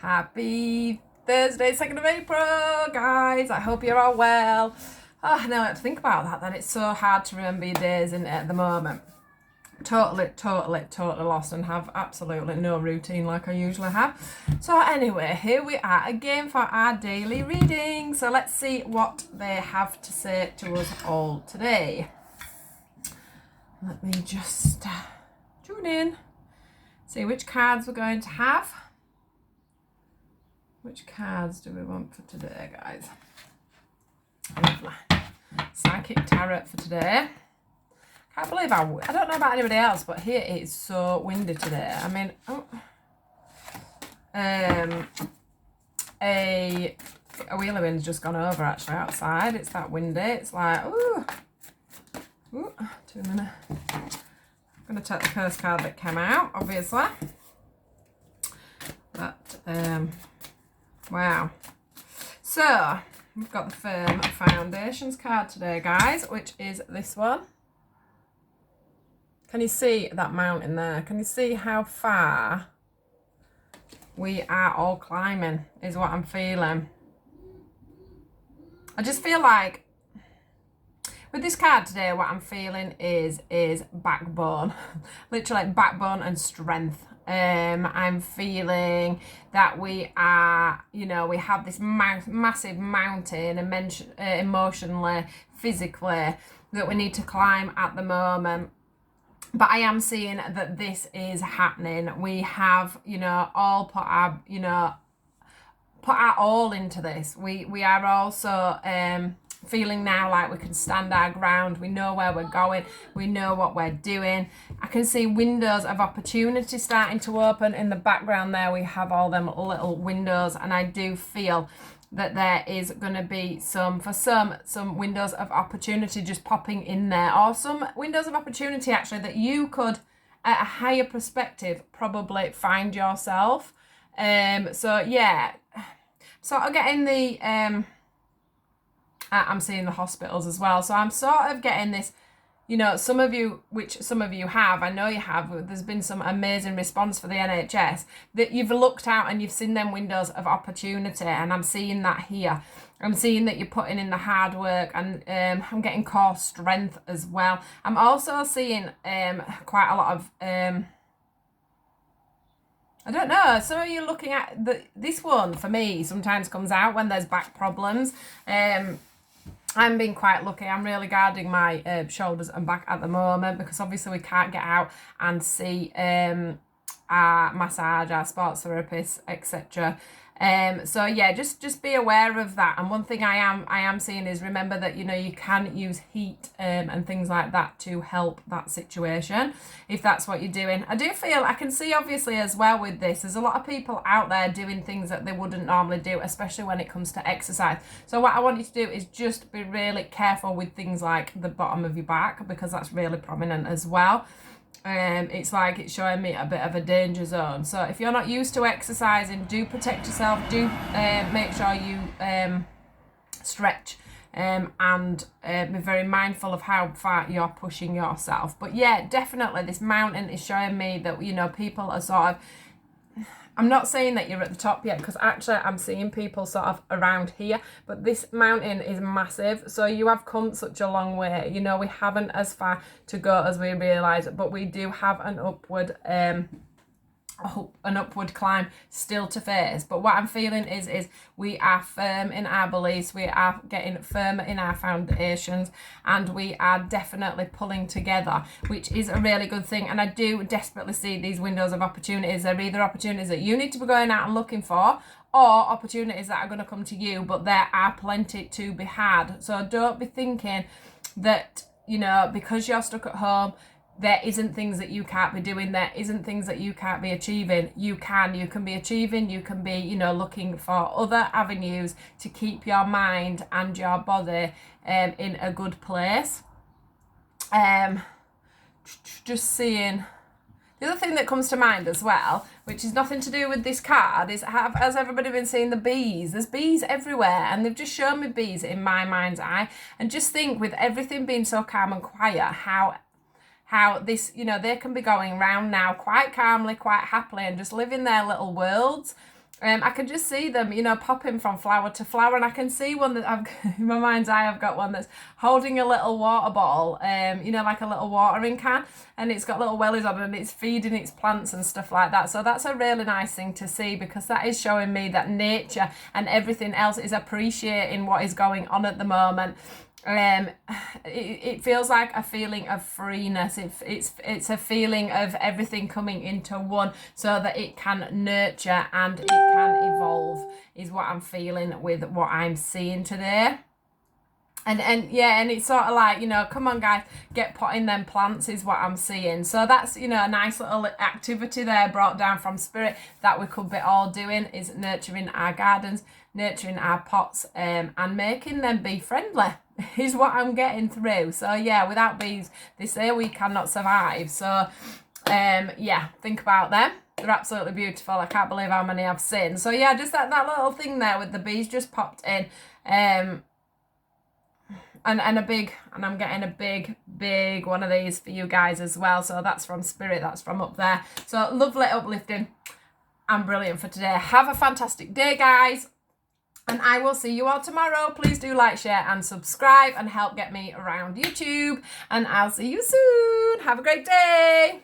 Happy Thursday, 2nd of April, guys. I hope you're all well. Oh, now I have to think about that it's so hard to remember your days in at the moment. Totally lost and have absolutely no routine like I usually have. So anyway, here we are again for our daily reading. So let's see what they have to say to us all today. Let me just tune in, see which cards we're going to have. Which cards do we want for today, guys? Lovely. Psychic Tarot for today. Can't believe I don't know about anybody else, but here it is so windy today. I mean, a wheel of wind's just gone over actually outside. It's that windy. It's like, ooh, 2 minutes. I'm going to take the first card that came out, obviously. But, wow. So, we've got the Firm Foundations card today, guys, which is this one. Can you see that mountain there? Can you see how far we are all climbing is what I'm feeling. I just feel like with this card today, what I'm feeling is backbone. Literally backbone and strength. I'm feeling that we are, we have this massive mountain emotionally, physically, that we need to climb at the moment. But I am seeing that this is happening. We have, all put our all into this. We are also feeling now like we can stand our ground. We know where we're going. We know what we're doing. I can see windows of opportunity starting to open. In the background there, we have all them little windows, and I do feel that there is going to be some windows of opportunity just popping in there, or some windows of opportunity actually that you could, at a higher perspective, probably find yourself. So yeah, sort of getting the I'm seeing the hospitals as well. So I'm sort of getting this, some of you have, I know you have, there's been some amazing response for the NHS, that you've looked out and you've seen them windows of opportunity, and I'm seeing that here. I'm seeing that you're putting in the hard work, and I'm getting core strength as well. I'm also seeing quite a lot of, I don't know, some of you looking at this one, for me, sometimes comes out when there's back problems. I'm being quite lucky. I'm really guarding my shoulders and back at the moment, because obviously we can't get out and see our massage, our sports therapists, etc. So yeah, just be aware of that. And one thing I am seeing is, remember that you can use heat and things like that to help that situation if that's what you're doing. I do feel, I can see obviously as well with this, there's a lot of people out there doing things that they wouldn't normally do, especially when it comes to exercise. So what I want you to do is just be really careful with things like the bottom of your back, because that's really prominent as well. It's like it's showing me a bit of a danger zone. So if you're not used to exercising, do protect yourself. Do make sure you stretch and be very mindful of how far you're pushing yourself. But yeah, definitely this mountain is showing me that people are sort of, I'm not saying that you're at the top yet, because actually I'm seeing people sort of around here, but this mountain is massive. So you have come such a long way. We haven't as far to go as we realise, but we do have an upward climb still to face. But what I'm feeling is we are firm in our beliefs, we are getting firmer in our foundations, and we are definitely pulling together, which is a really good thing. And I do desperately see these windows of opportunities. They're either opportunities that you need to be going out and looking for, or opportunities that are going to come to you, but there are plenty to be had. So don't be thinking that, because you're stuck at home, there isn't things that you can't be doing, there isn't things that you can't be achieving. You can be achieving, you can be, looking for other avenues to keep your mind and your body in a good place. Just seeing, the other thing that comes to mind as well, which is nothing to do with this card, is has everybody been seeing the bees? There's bees everywhere, and they've just shown me bees in my mind's eye. And just think, with everything being so calm and quiet, how this, they can be going round now quite calmly, quite happily, and just living their little worlds. I can just see them, you know, popping from flower to flower, and I can see one that I've in my mind's eye. I've got one that's holding a little water bottle, you know, like a little watering can, and it's got little wellies on it, and it's feeding its plants and stuff like that. So that's a really nice thing to see, because that is showing me that nature and everything else is appreciating what is going on at the moment. It feels like a feeling of freeness. It's a feeling of everything coming into one, so that it can nurture and it can evolve, is what I'm feeling with what I'm seeing today. And yeah, and it's sort of like, you know, come on guys, get potting them plants, is what I'm seeing. So that's, you know, a nice little activity there brought down from spirit that we could be all doing, is nurturing our gardens, nurturing our pots, and making them bee friendly is what I'm getting through. So yeah, without bees, they say we cannot survive. So yeah, think about them. They're absolutely beautiful. I can't believe how many I've seen. So yeah, just that little thing there with the bees just popped in. And I'm getting a big one of these for you guys as well. So that's from spirit, that's from up there. So lovely, uplifting and brilliant for today. Have a fantastic day, guys, and I will see you all tomorrow. Please do like, share and subscribe and help get me around YouTube, and I'll see you soon. Have a great day.